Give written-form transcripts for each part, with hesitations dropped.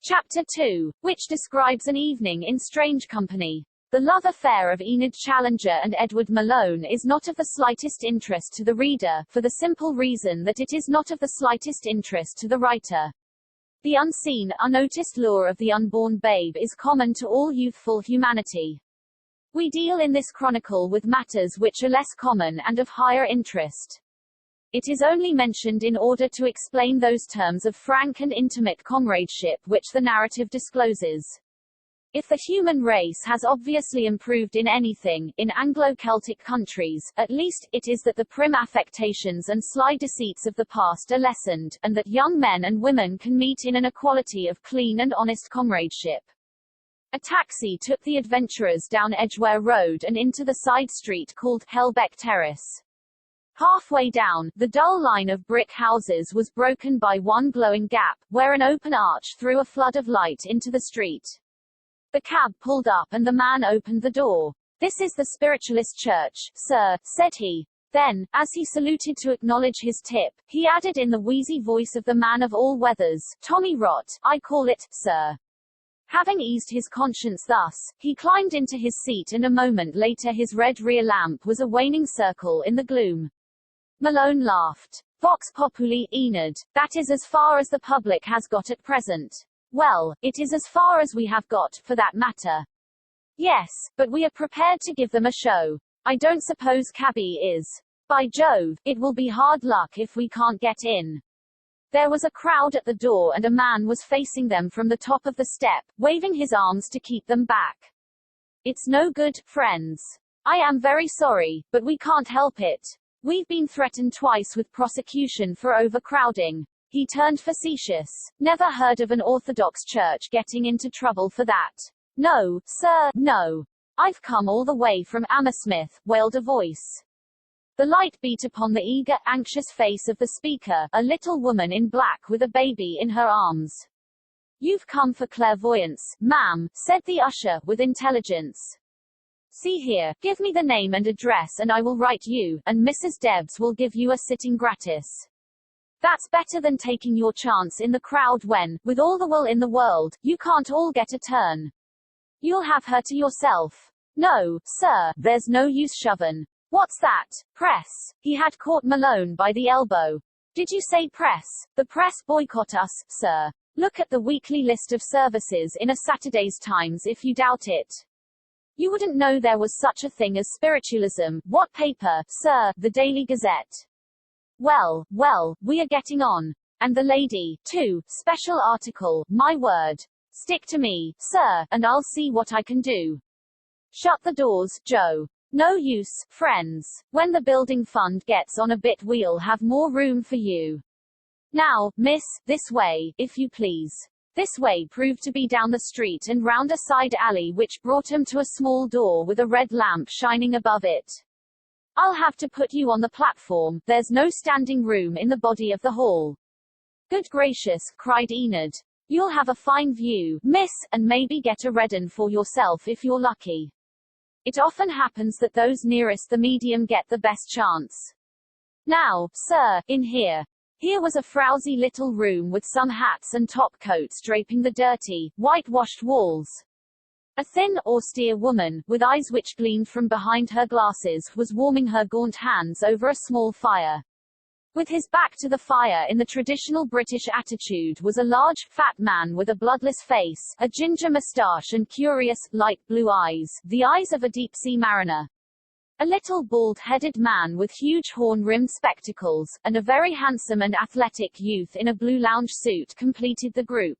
Chapter 2, which describes an evening in strange company. The love affair of Enid Challenger and Edward Malone is not of the slightest interest to the reader, for the simple reason that it is not of the slightest interest to the writer. The unseen, unnoticed lure of the unborn babe is common to all youthful humanity. We deal in this chronicle with matters which are less common and of higher interest. It is only mentioned in order to explain those terms of frank and intimate comradeship which the narrative discloses. If the human race has obviously improved in anything, in Anglo-Celtic countries, at least, it is that the prim affectations and sly deceits of the past are lessened, and that young men and women can meet in an equality of clean and honest comradeship. A taxi took the adventurers down Edgware Road and into the side street called Helbeck Terrace. Halfway down, the dull line of brick houses was broken by one glowing gap, where an open arch threw a flood of light into the street. The cab pulled up and the man opened the door. "This is the Spiritualist Church, sir," said he. Then, as he saluted to acknowledge his tip, he added in the wheezy voice of the man of all weathers, "Tommy Rot, I call it, sir." Having eased his conscience thus, he climbed into his seat and a moment later his red rear lamp was a waning circle in the gloom. Malone laughed. "Vox populi, Enid. That is as far as the public has got at present." "Well, it is as far as we have got, for that matter." "Yes, but we are prepared to give them a show. I don't suppose cabby is. By Jove, it will be hard luck if we can't get in." There was a crowd at the door and a man was facing them from the top of the step, waving his arms to keep them back. "It's no good, friends. I am very sorry, but we can't help it. We've been threatened twice with prosecution for overcrowding." He turned facetious. "Never heard of an Orthodox church getting into trouble for that." "No, sir, no. I've come all the way from Hammersmith," wailed a voice. The light beat upon the eager, anxious face of the speaker, a little woman in black with a baby in her arms. "You've come for clairvoyance, ma'am," said the usher, with intelligence. "See here, give me the name and address and I will write you, and Mrs. Debs will give you a sitting gratis. That's better than taking your chance in the crowd when, with all the will in the world, you can't all get a turn. You'll have her to yourself." "No, sir, there's no use shovin'. What's that? Press?" He had caught Malone by the elbow. "Did you say press? The press boycott us, sir. Look at the weekly list of services in a Saturday's Times if you doubt it. You wouldn't know there was such a thing as spiritualism." "What paper, sir?" "The Daily Gazette." Well, we are getting on. And the lady, too, special article, my word. Stick to me, sir, and I'll see what I can do. Shut the doors, Joe. No use, friends. When the building fund gets on a bit we'll have more room for you. Now, miss, this way, if you please. This way proved to be down the street and round a side alley which brought him to a small door with a red lamp shining above it. "I'll have to put you on the platform, there's no standing room in the body of the hall." "Good gracious," cried Enid. "You'll have a fine view, miss, and maybe get a red 'un for yourself if you're lucky. It often happens that those nearest the medium get the best chance. Now, sir, in here." Here was a frowsy little room with some hats and top coats draping the dirty, whitewashed walls. A thin, austere woman, with eyes which gleamed from behind her glasses, was warming her gaunt hands over a small fire. With his back to the fire in the traditional British attitude was a large, fat man with a bloodless face, a ginger moustache and curious, light blue eyes, the eyes of a deep-sea mariner. A little bald-headed man with huge horn-rimmed spectacles, and a very handsome and athletic youth in a blue lounge suit completed the group.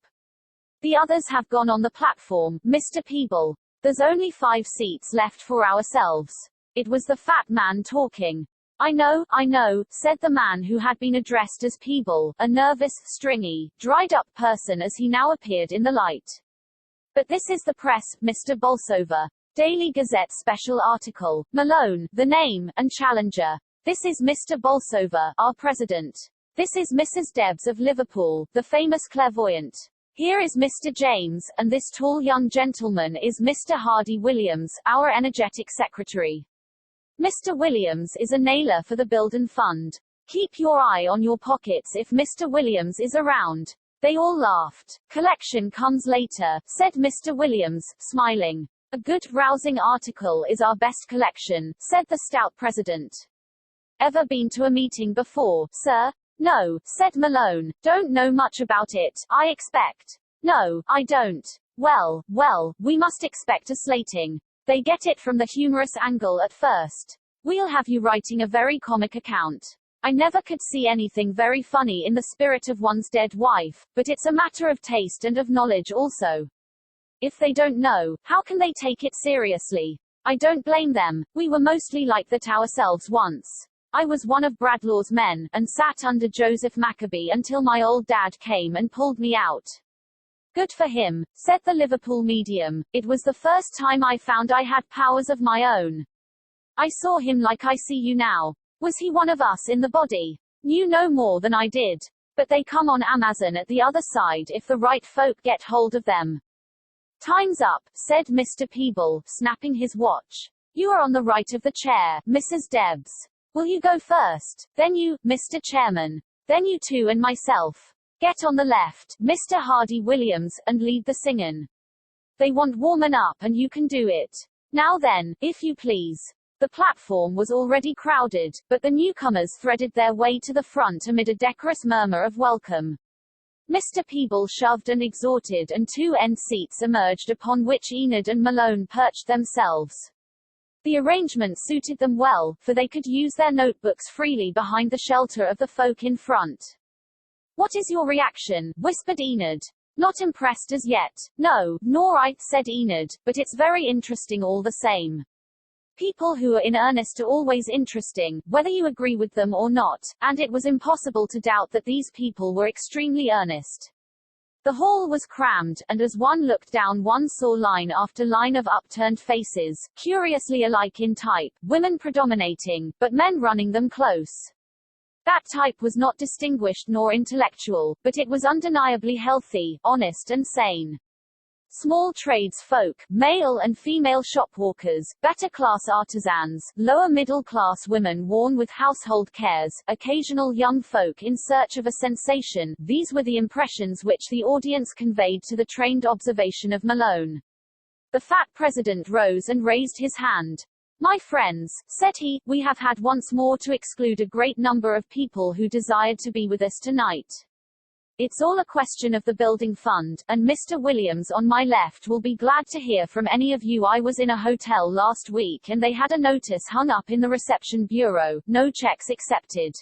"The others have gone on the platform, Mr. Peeble. There's only 5 seats left for ourselves." It was the fat man talking. I know, said the man who had been addressed as Peeble, a nervous, stringy, dried-up person as he now appeared in the light. "But this is the press, Mr. Bolsover. Daily Gazette special article. Malone, the name, and Challenger. This is Mr. Bolsover, our president. This is Mrs. Debs of Liverpool, the famous clairvoyant. Here is Mr. James, and this tall young gentleman is Mr. Hardy Williams, our energetic secretary. Mr. Williams is a nailer for the Building Fund. Keep your eye on your pockets if Mr. Williams is around. They all laughed. Collection comes later, said Mr. Williams, smiling. A good, rousing article is our best collection, said the stout president. Ever been to a meeting before, sir? No, said Malone. Don't know much about it, I expect. No, I don't. Well, we must expect a slating. They get it from the humorous angle at first. We'll have you writing a very comic account. I never could see anything very funny in the spirit of one's dead wife, but it's a matter of taste and of knowledge also. If they don't know, how can they take it seriously? I don't blame them. We were mostly like that ourselves once. I was one of Bradlaugh's men, and sat under Joseph Maccabee until my old dad came and pulled me out. Good for him, said the Liverpool medium. It was the first time I found I had powers of my own. I saw him like I see you now. Was he one of us in the body? Knew no more than I did. But they come on Amazon at the other side if the right folk get hold of them. Time's up, said Mr. Peeble, snapping his watch. You are on the right of the chair, Mrs. Debs. Will you go first? Then you, Mr. Chairman. Then you two and myself. Get on the left, Mr. Hardy Williams, and lead the singin'. They want warmin' up and you can do it. Now then, if you please. The platform was already crowded, but the newcomers threaded their way to the front amid a decorous murmur of welcome. Mr. Peeble shoved and exhorted, and two end seats emerged upon which Enid and Malone perched themselves. The arrangement suited them well, for they could use their notebooks freely behind the shelter of the folk in front. What is your reaction? Whispered Enid. Not impressed as yet. No, nor I, said Enid, but it's very interesting all the same. People who are in earnest are always interesting, whether you agree with them or not, and it was impossible to doubt that these people were extremely earnest. The hall was crammed, and as one looked down one saw line after line of upturned faces, curiously alike in type, women predominating, but men running them close. That type was not distinguished nor intellectual, but it was undeniably healthy, honest and sane. Small tradesfolk, male and female shopwalkers, better-class artisans, lower-middle-class women worn with household cares, occasional young folk in search of a sensation, these were the impressions which the audience conveyed to the trained observation of Malone. The fat president rose and raised his hand. My friends, said he, we have had once more to exclude a great number of people who desired to be with us tonight. It's all a question of the building fund, and Mr. Williams on my left will be glad to hear from any of you. I was in a hotel last week and they had a notice hung up in the reception bureau, no checks accepted.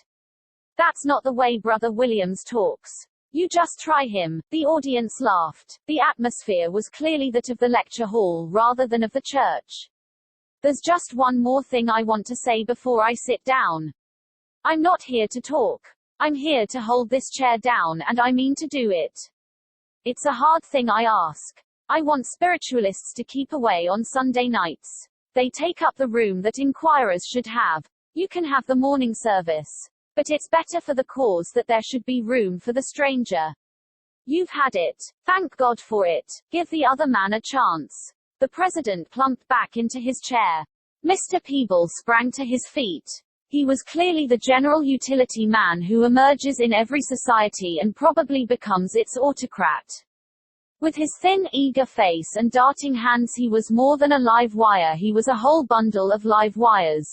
That's not the way Brother Williams talks. You just try him. The audience laughed. The atmosphere was clearly that of the lecture hall rather than of the church. There's just one more thing I want to say before I sit down. I'm not here to talk. I'm here to hold this chair down, and I mean to do it. It's a hard thing I ask. I want spiritualists to keep away on Sunday nights. They take up the room that inquirers should have. You can have the morning service. But it's better for the cause that there should be room for the stranger. You've had it. Thank God for it. Give the other man a chance. The president plumped back into his chair. Mr. Peeble sprang to his feet. He was clearly the general utility man who emerges in every society and probably becomes its autocrat. With his thin, eager face and darting hands he was more than a live wire, he was a whole bundle of live wires.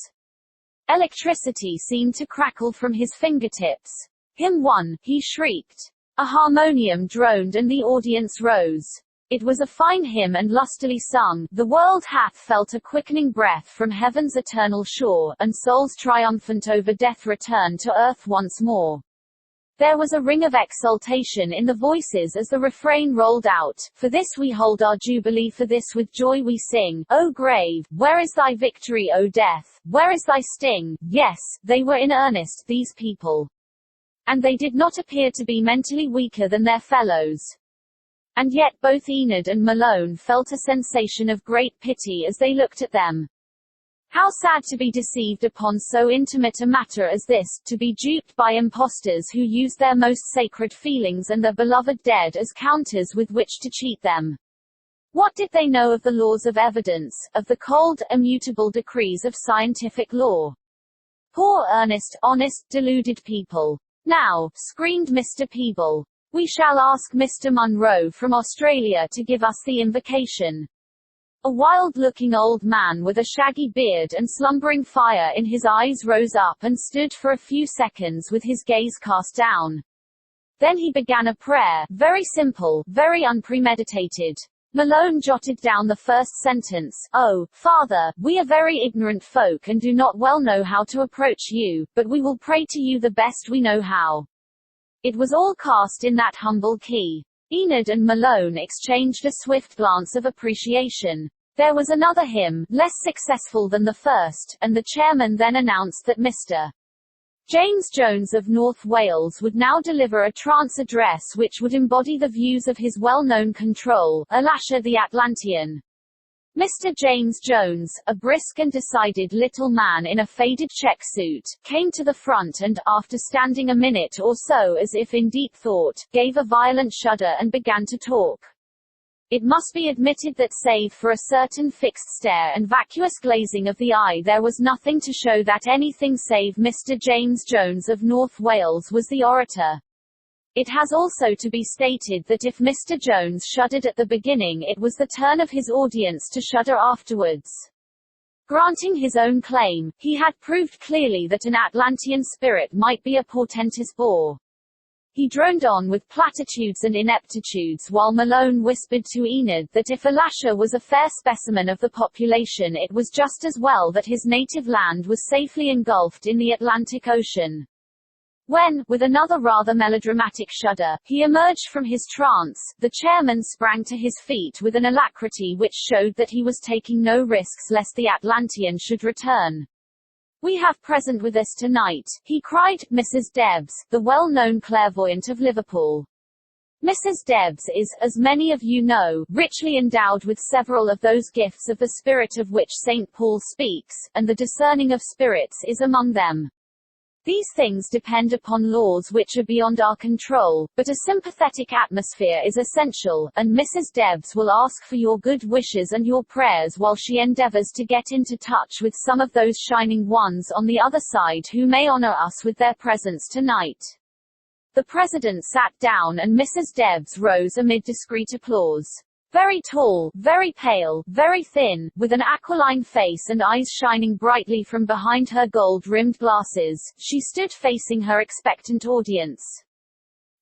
Electricity seemed to crackle from his fingertips. Hymn 1, he shrieked. A harmonium droned and the audience rose. It was a fine hymn and lustily sung. The world hath felt a quickening breath from heaven's eternal shore, and souls triumphant over death return to earth once more. There was a ring of exultation in the voices as the refrain rolled out, for this we hold our jubilee, for this with joy we sing. O grave, where is thy victory, O death, where is thy sting? Yes, they were in earnest, these people. And they did not appear to be mentally weaker than their fellows. And yet both Enid and Malone felt a sensation of great pity as they looked at them. How sad to be deceived upon so intimate a matter as this, to be duped by impostors who use their most sacred feelings and their beloved dead as counters with which to cheat them. What did they know of the laws of evidence, of the cold, immutable decrees of scientific law? Poor earnest, honest, deluded people. Now, screamed Mr. Peeble. We shall ask Mr. Munro from Australia to give us the invocation. A wild-looking old man with a shaggy beard and slumbering fire in his eyes rose up and stood for a few seconds with his gaze cast down. Then he began a prayer, very simple, very unpremeditated. Malone jotted down the first sentence. "Oh, Father, we are very ignorant folk and do not well know how to approach you, but we will pray to you the best we know how." It was all cast in that humble key. Enid and Malone exchanged a swift glance of appreciation. There was another hymn, less successful than the first, and the chairman then announced that Mr. James Jones of North Wales would now deliver a trance address which would embody the views of his well-known control, Elisha the Atlantean. Mr. James Jones, a brisk and decided little man in a faded check suit, came to the front and, after standing a minute or so as if in deep thought, gave a violent shudder and began to talk. It must be admitted that save for a certain fixed stare and vacuous glazing of the eye there was nothing to show that anything save Mr. James Jones of North Wales was the orator. It has also to be stated that if Mr. Jones shuddered at the beginning it was the turn of his audience to shudder afterwards. Granting his own claim, he had proved clearly that an Atlantean spirit might be a portentous bore. He droned on with platitudes and ineptitudes while Malone whispered to Enid that if Elisha was a fair specimen of the population it was just as well that his native land was safely engulfed in the Atlantic Ocean. When, with another rather melodramatic shudder, he emerged from his trance, the chairman sprang to his feet with an alacrity which showed that he was taking no risks lest the Atlantean should return. "We have present with us tonight," he cried, "Mrs. Debs, the well-known clairvoyant of Liverpool. Mrs. Debs is, as many of you know, richly endowed with several of those gifts of the spirit of which St. Paul speaks, and the discerning of spirits is among them. These things depend upon laws which are beyond our control, but a sympathetic atmosphere is essential, and Mrs. Debs will ask for your good wishes and your prayers while she endeavors to get into touch with some of those shining ones on the other side who may honor us with their presence tonight." The president sat down and Mrs. Debs rose amid discreet applause. Very tall, very pale, very thin, with an aquiline face and eyes shining brightly from behind her gold-rimmed glasses, she stood facing her expectant audience.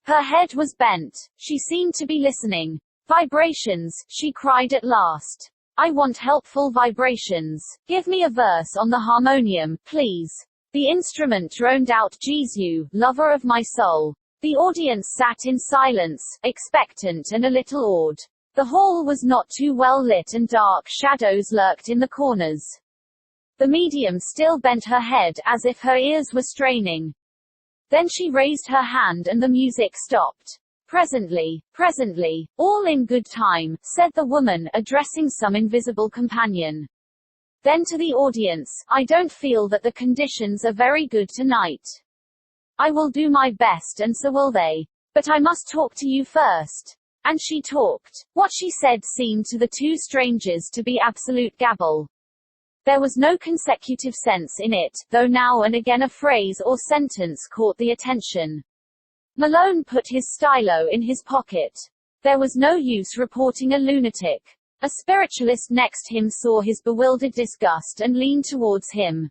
Her head was bent. She seemed to be listening. "Vibrations," she cried at last. "I want helpful vibrations. Give me a verse on the harmonium, please." The instrument droned out, "Jesu, lover of my soul." The audience sat in silence, expectant and a little awed. The hall was not too well lit and dark shadows lurked in the corners. The medium still bent her head, as if her ears were straining. Then she raised her hand and the music stopped. Presently, all in good time," said the woman, addressing some invisible companion. Then to the audience, "I don't feel that the conditions are very good tonight. I will do my best and so will they. But I must talk to you first." And she talked. What she said seemed to the two strangers to be absolute gabble. There was no consecutive sense in it, though now and again a phrase or sentence caught the attention. Malone put his stylo in his pocket. There was no use reporting a lunatic. A spiritualist next him saw his bewildered disgust and leaned towards him.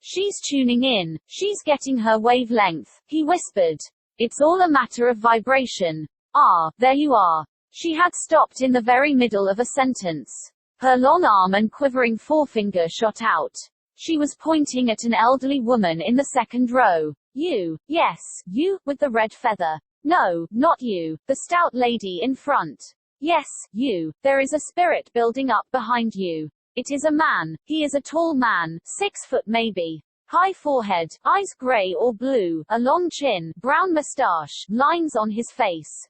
"She's tuning in. She's getting her wavelength," he whispered. "It's all a matter of vibration. Ah, there you are." She had stopped in the very middle of a sentence. Her long arm and quivering forefinger shot out. She was pointing at an elderly woman in the second row. "You. Yes, you, with the red feather. No, not you, the stout lady in front. Yes, you. There is a spirit building up behind you. It is a man. He is a tall man, 6 foot maybe. High forehead, eyes gray or blue, a long chin, brown mustache, lines on his face.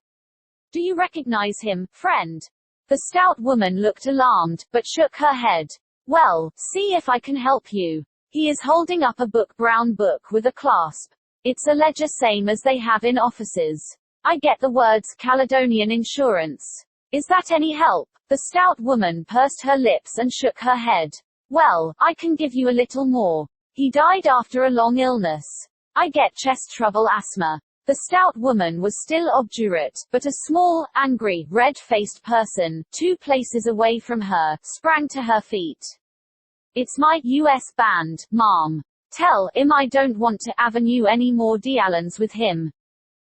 Do you recognize him, friend?" The stout woman looked alarmed, but shook her head. "Well, see if I can help you. He is holding up a brown book with a clasp. It's a ledger same as they have in offices. I get the words Caledonian Insurance. Is that any help?" The stout woman pursed her lips and shook her head. "Well, I can give you a little more. He died after a long illness. I get chest trouble, asthma. The stout woman was still obdurate, but a small, angry, red-faced person, 2 places away from her, sprang to her feet. "It's my U.S. band, ma'am. Tell him I don't want to avenue any more dealings with him."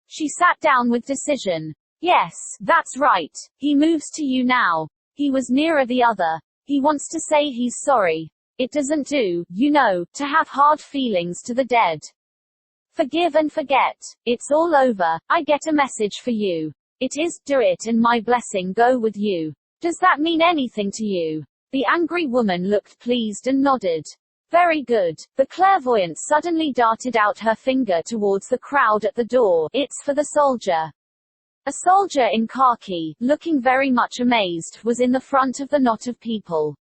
She sat down with decision. "Yes, that's right. He moves to you now." He was nearer the other. "He wants to say he's sorry. It doesn't do, you know, to have hard feelings to the dead. Forgive and forget. It's all over. I get a message for you. It is, do it and my blessing go with you. Does that mean anything to you?" The angry woman looked pleased and nodded. "Very good." The clairvoyant suddenly darted out her finger towards the crowd at the door. "It's for the soldier." A soldier in khaki, looking very much amazed, was in the front of the knot of people.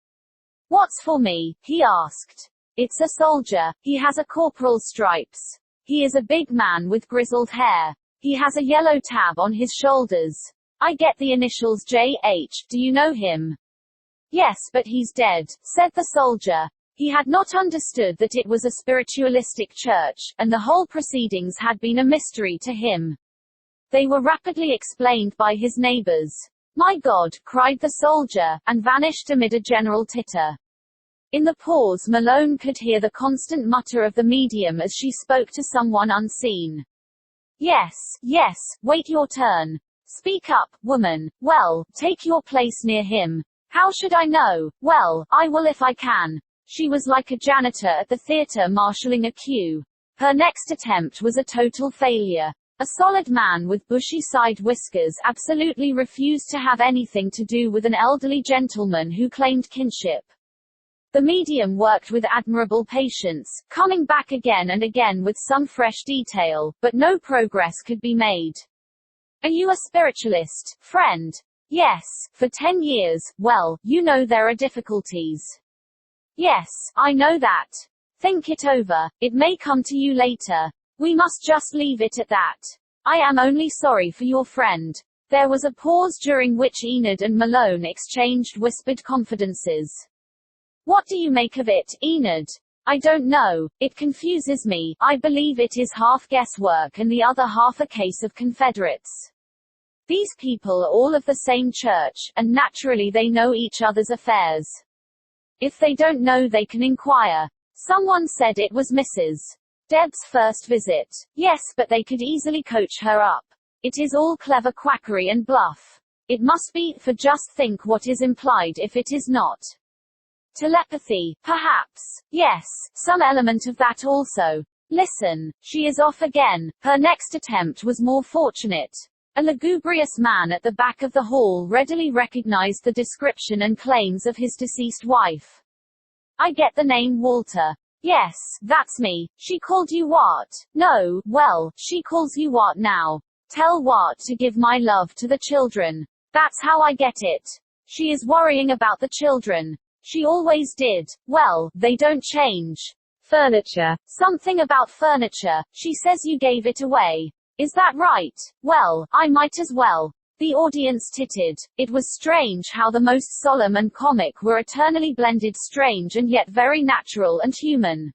"What's for me?" he asked. "It's a soldier. He has a corporal's stripes. He is a big man with grizzled hair. He has a yellow tab on his shoulders. I get the initials J.H. Do you know him?" "Yes, but he's dead," said the soldier. He had not understood that it was a spiritualistic church, and the whole proceedings had been a mystery to him. They were rapidly explained by his neighbors. "My God!" cried the soldier, and vanished amid a general titter. In the pause Malone could hear the constant mutter of the medium as she spoke to someone unseen. "Yes, yes, wait your turn. Speak up, woman. Well, take your place near him. How should I know? Well, I will if I can." She was like a janitor at the theater marshalling a queue. Her next attempt was a total failure. A solid man with bushy side whiskers absolutely refused to have anything to do with an elderly gentleman who claimed kinship. The medium worked with admirable patience, coming back again and again with some fresh detail, but no progress could be made. "Are you a spiritualist, friend?" "Yes, for 10 years. Well, you know there are difficulties." "Yes, I know that. Think it over. It may come to you later. We must just leave it at that. I am only sorry for your friend." There was a pause during which Enid and Malone exchanged whispered confidences. "What do you make of it, Enid?" "I don't know. It confuses me. I believe it is half guesswork and the other half a case of Confederates. These people are all of the same church, and naturally they know each other's affairs. If they don't know they can inquire. Someone said it was Mrs. Deb's first visit. Yes, but they could easily coach her up. It is all clever quackery and bluff. It must be, for just think what is implied if it is not. Telepathy, perhaps. Yes, some element of that also. Listen, she is off again." Her next attempt was more fortunate. A lugubrious man at the back of the hall readily recognized the description and claims of his deceased wife. "I get the name Walter." "Yes, that's me. She called you what?" "No, well, she calls you what now. Tell what to give my love to the children. That's how I get it. She is worrying about the children. She always did. Well, they don't change. Furniture. Something about furniture. She says you gave it away. Is that right? Well, I might as well." The audience tittered. It was strange how the most solemn and comic were eternally blended, strange and yet very natural and human.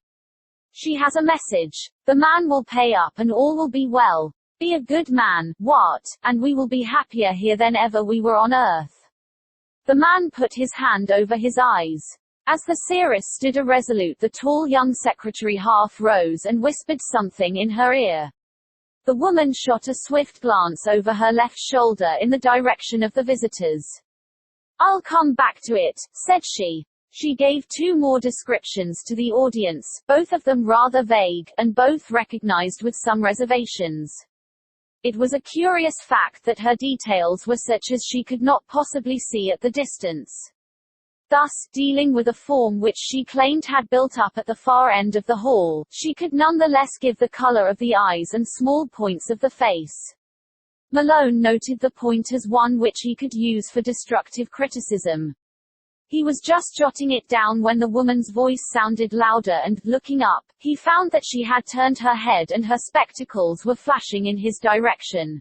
"She has a message. The man will pay up and all will be well. Be a good man, what, and we will be happier here than ever we were on earth." The man put his hand over his eyes. As the seeress stood irresolute, the tall young secretary half rose and whispered something in her ear. The woman shot a swift glance over her left shoulder in the direction of the visitors. "I'll come back to it," said she. She gave 2 more descriptions to the audience, both of them rather vague, and both recognized with some reservations. It was a curious fact that her details were such as she could not possibly see at the distance. Thus, dealing with a form which she claimed had built up at the far end of the hall, she could nonetheless give the color of the eyes and small points of the face. Malone noted the point as one which he could use for destructive criticism. He was just jotting it down when the woman's voice sounded louder and, looking up, he found that she had turned her head and her spectacles were flashing in his direction.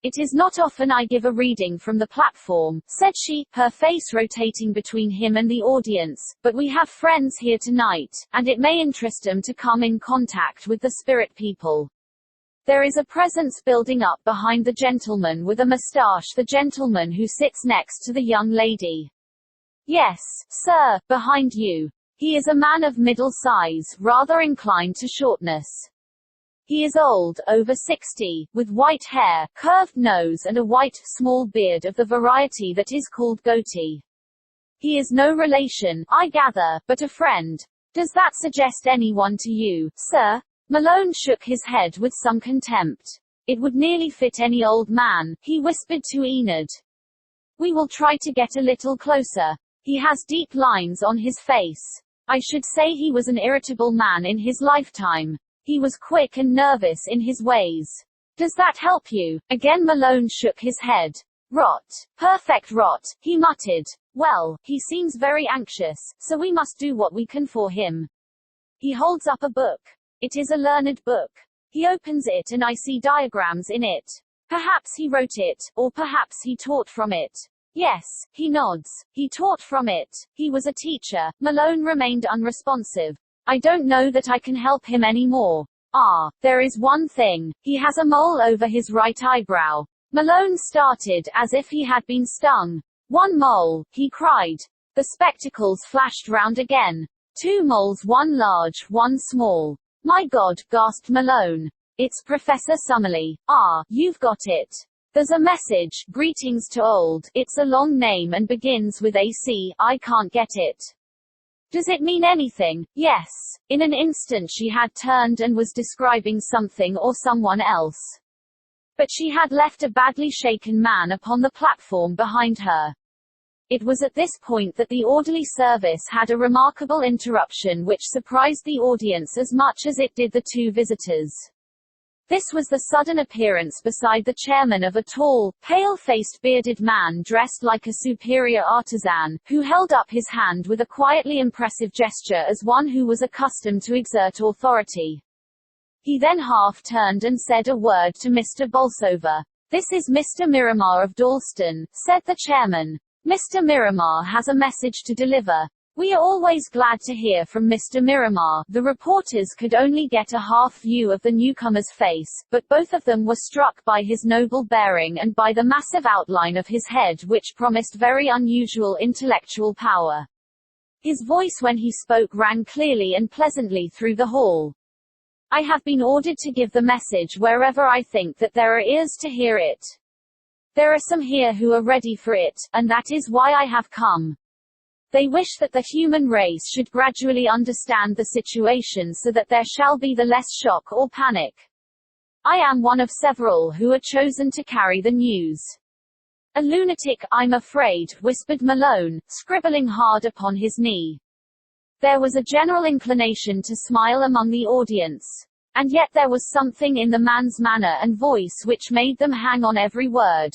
"It is not often I give a reading from the platform," said she, her face rotating between him and the audience, "but we have friends here tonight, and it may interest them to come in contact with the spirit people. There is a presence building up behind the gentleman with a moustache, the gentleman who sits next to the young lady. Yes, sir, behind you. He is a man of middle size, rather inclined to shortness. He is old, over 60, with white hair, curved nose and a white, small beard of the variety that is called goatee. He is no relation, I gather, but a friend. Does that suggest anyone to you, sir? Malone shook his head with some contempt. It would nearly fit any old man, he whispered to Enid. We will try to get a little closer. He has deep lines on his face. I should say he was an irritable man in his lifetime. He was quick and nervous in his ways. Does that help you? Again Malone shook his head. Rot. Perfect rot, he muttered. Well, he seems very anxious, so we must do what we can for him. He holds up a book. It is a learned book. He opens it and I see diagrams in it. Perhaps he wrote it, or perhaps he taught from it. Yes, he nods. He taught from it. He was a teacher. Malone remained unresponsive. I don't know that I can help him anymore. Ah, there is one thing. He has a mole over his right eyebrow. Malone started as if he had been stung. One mole, he cried. The spectacles flashed round again. Two moles, one large, one small. My God, gasped Malone. It's Professor Summerlee. Ah, you've got it. There's a message, greetings to old. It's a long name and begins with AC, I can't get it. Does it mean anything? Yes. In an instant she had turned and was describing something or someone else. But she had left a badly shaken man upon the platform behind her. It was at this point that the orderly service had a remarkable interruption which surprised the audience as much as it did the two visitors. This was the sudden appearance beside the chairman of a tall, pale-faced bearded man dressed like a superior artisan, who held up his hand with a quietly impressive gesture as one who was accustomed to exert authority. He then half-turned and said a word to Mr. Bolsover. This is Mr. Miramar of Dalston, said the chairman. Mr. Miramar has a message to deliver. We are always glad to hear from Mr. Miramar. The reporters could only get a half view of the newcomer's face, but both of them were struck by his noble bearing and by the massive outline of his head which promised very unusual intellectual power. His voice when he spoke rang clearly and pleasantly through the hall. I have been ordered to give the message wherever I think that there are ears to hear it. There are some here who are ready for it, and that is why I have come. They wish that the human race should gradually understand the situation so that there shall be the less shock or panic. I am one of several who are chosen to carry the news. A lunatic, I'm afraid, whispered Malone, scribbling hard upon his knee. There was a general inclination to smile among the audience. And yet there was something in the man's manner and voice which made them hang on every word.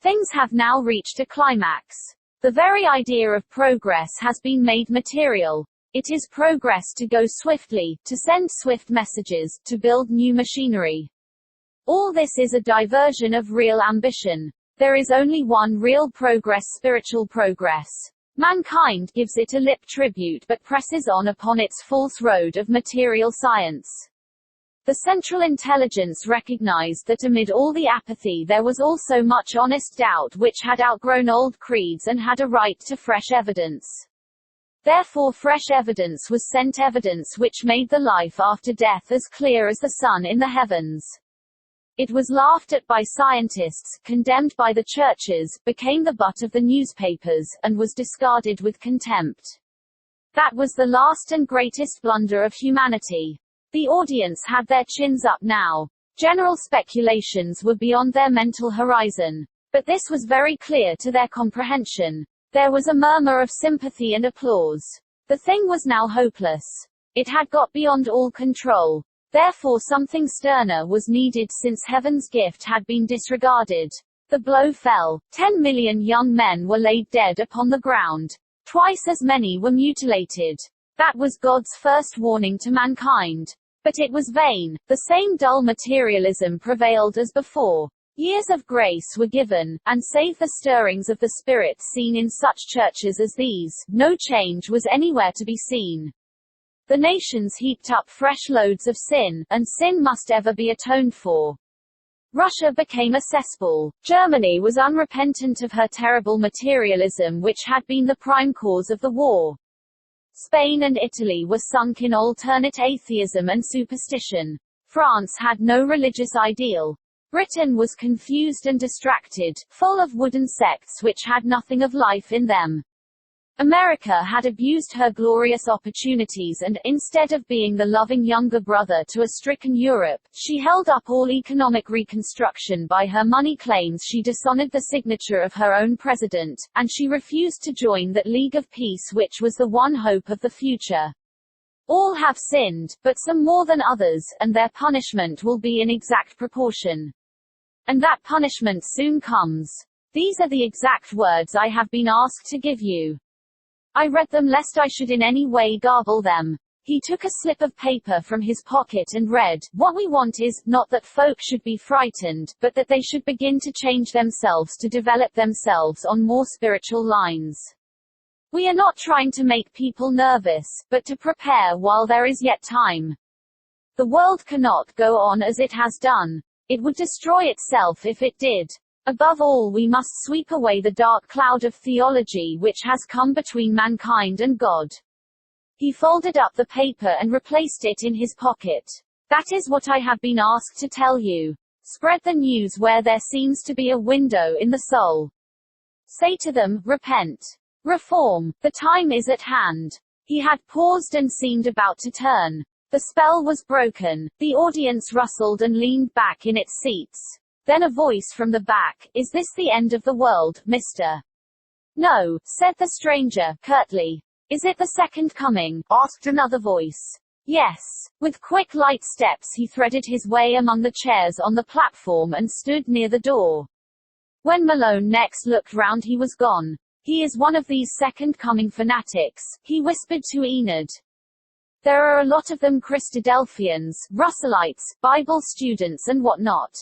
Things have now reached a climax. The very idea of progress has been made material. It is progress to go swiftly, to send swift messages, to build new machinery. All this is a diversion of real ambition. There is only one real progress, spiritual progress. Mankind gives it a lip tribute but presses on upon its false road of material science. The Central Intelligence recognized that amid all the apathy there was also much honest doubt which had outgrown old creeds and had a right to fresh evidence. Therefore fresh evidence was sent, evidence which made the life after death as clear as the sun in the heavens. It was laughed at by scientists, condemned by the churches, became the butt of the newspapers, and was discarded with contempt. That was the last and greatest blunder of humanity. The audience had their chins up now. General speculations were beyond their mental horizon. But this was very clear to their comprehension. There was a murmur of sympathy and applause. The thing was now hopeless. It had got beyond all control. Therefore something sterner was needed since heaven's gift had been disregarded. The blow fell. 10 million young men were laid dead upon the ground. Twice as many were mutilated. That was God's first warning to mankind. But it was vain. The same dull materialism prevailed as before. Years of grace were given, and save the stirrings of the Spirit seen in such churches as these, no change was anywhere to be seen. The nations heaped up fresh loads of sin, and sin must ever be atoned for. Russia became a cesspool. Germany was unrepentant of her terrible materialism, which had been the prime cause of the war. Spain and Italy were sunk in alternate atheism and superstition. France had no religious ideal. Britain was confused and distracted, full of wooden sects which had nothing of life in them. America had abused her glorious opportunities and, instead of being the loving younger brother to a stricken Europe, she held up all economic reconstruction by her money claims. She dishonored the signature of her own president, and she refused to join that League of Peace which was the one hope of the future. All have sinned, but some more than others, and their punishment will be in exact proportion. And that punishment soon comes. These are the exact words I have been asked to give you. I read them lest I should in any way garble them. He took a slip of paper from his pocket and read, "What we want is, not that folk should be frightened, but that they should begin to change themselves, to develop themselves on more spiritual lines. We are not trying to make people nervous, but to prepare while there is yet time. The world cannot go on as it has done. It would destroy itself if it did. Above all, we must sweep away the dark cloud of theology which has come between mankind and God." He folded up the paper and replaced it in his pocket. "That is what I have been asked to tell you. Spread the news where there seems to be a window in the soul. Say to them, repent. Reform. The time is at hand." He had paused and seemed about to turn. The spell was broken. The audience rustled and leaned back in its seats. Then a voice from the back, "Is this the end of the world, mister?" "No," said the stranger, curtly. "Is it the second coming?" asked another voice. "Yes." With quick light steps he threaded his way among the chairs on the platform and stood near the door. When Malone next looked round he was gone. "He is one of these second-coming fanatics," he whispered to Enid. "There are a lot of them, Christadelphians, Russellites, Bible students and what not.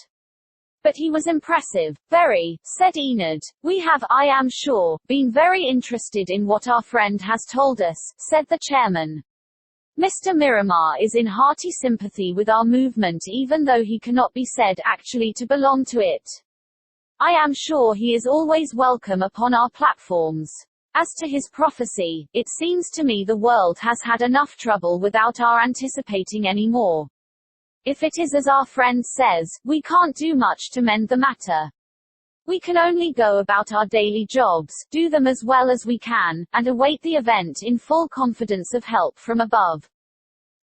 But he was impressive, very," said Enid. "We have, I am sure, been very interested in what our friend has told us," said the chairman. "Mr. Miramar is in hearty sympathy with our movement even though he cannot be said actually to belong to it. I am sure he is always welcome upon our platforms. As to his prophecy, it seems to me the world has had enough trouble without our anticipating any more. If it is as our friend says, we can't do much to mend the matter. We can only go about our daily jobs, do them as well as we can, and await the event in full confidence of help from above.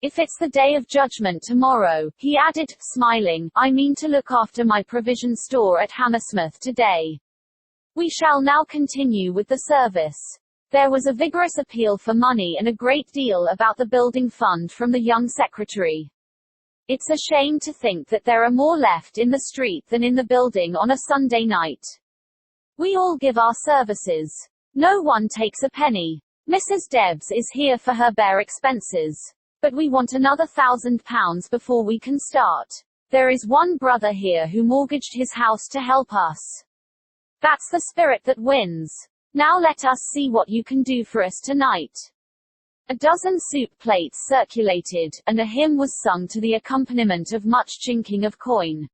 If it's the day of judgment tomorrow," he added, smiling, "I mean to look after my provision store at Hammersmith today." We shall now continue with the service. There was a vigorous appeal for money and a great deal about the building fund from the young secretary. "It's a shame to think that there are more left in the street than in the building on a Sunday night. We all give our services. No one takes a penny. Mrs. Debs is here for her bare expenses. But we want another £1,000 before we can start. There is one brother here who mortgaged his house to help us. That's the spirit that wins. Now let us see what you can do for us tonight." A dozen soup plates circulated, and a hymn was sung to the accompaniment of much chinking of coin.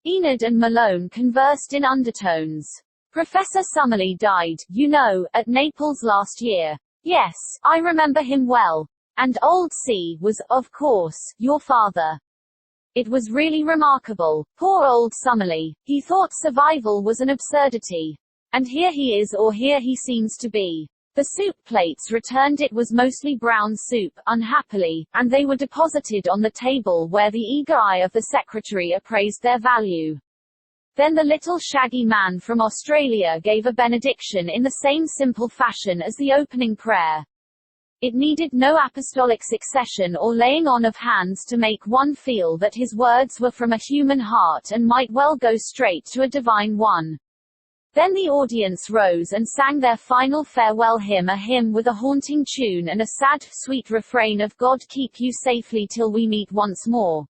Enid and Malone conversed in undertones. "Professor Summerlee died, you know, at Naples last year." "Yes, I remember him well. And old C. was, of course, your father. It was really remarkable. Poor old Summerlee. He thought survival was an absurdity. And here he is, or here he seems to be." The soup plates returned. It was mostly brown soup, unhappily, and they were deposited on the table where the eager eye of the secretary appraised their value. Then the little shaggy man from Australia gave a benediction in the same simple fashion as the opening prayer. It needed no apostolic succession or laying on of hands to make one feel that his words were from a human heart and might well go straight to a divine one. Then the audience rose and sang their final farewell hymn, a hymn with a haunting tune and a sad, sweet refrain of "God keep you safely till we meet once more."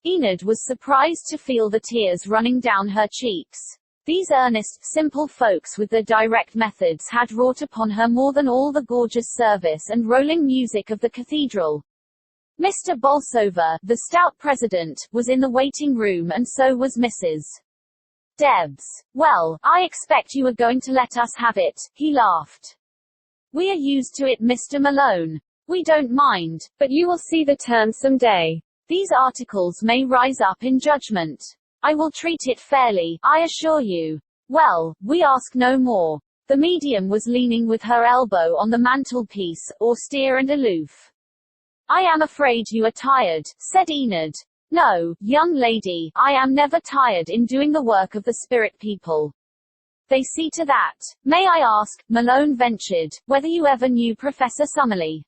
Enid was surprised to feel the tears running down her cheeks. These earnest, simple folks with their direct methods had wrought upon her more than all the gorgeous service and rolling music of the cathedral. Mr. Bolsover, the stout president, was in the waiting room and so was Mrs. Debs. "Well, I expect you are going to let us have it," he laughed. "We are used to it, Mr. Malone. We don't mind, but you will see the turn someday. These articles may rise up in judgment. I will treat it fairly, I assure you. Well, we ask no more." The medium was leaning with her elbow on the mantelpiece, austere and aloof. "I am afraid you are tired," said Enid. "No, young lady, I am never tired in doing the work of the spirit people. They see to that. May I ask," Malone ventured, "whether you ever knew Professor Summerlee?"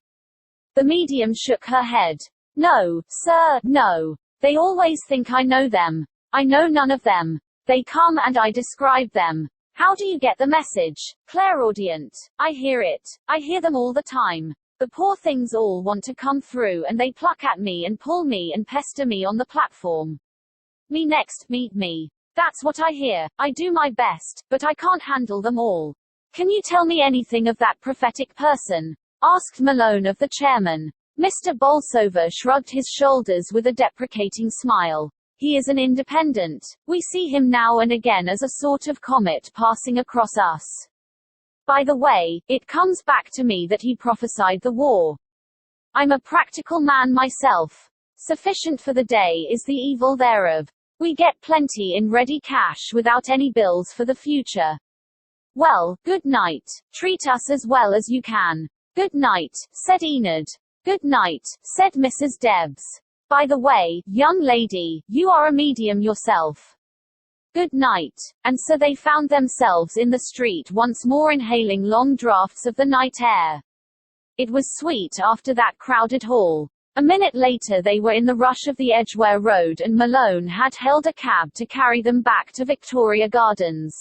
The medium shook her head. "No, sir, no. They always think I know them. I know none of them. They come and I describe them. How do you get the message? Clairaudient. I hear it. I hear them all the time. The poor things all want to come through and they pluck at me and pull me and pester me on the platform. Me next, meet me. That's what I hear. I do my best, but I can't handle them all." "Can you tell me anything of that prophetic person?" asked Malone of the chairman. Mr. Bolsover shrugged his shoulders with a deprecating smile. "He is an independent. We see him now and again as a sort of comet passing across us. By the way, it comes back to me that he prophesied the war. I'm a practical man myself. Sufficient for the day is the evil thereof. We get plenty in ready cash without any bills for the future. Well, good night. Treat us as well as you can." "Good night," said Enid. "Good night," said Mrs. Debs. "By the way, young lady, you are a medium yourself. Good night." And so they found themselves in the street once more inhaling long draughts of the night air. It was sweet after that crowded hall. A minute later they were in the rush of the Edgware Road and Malone had hailed a cab to carry them back to Victoria Gardens.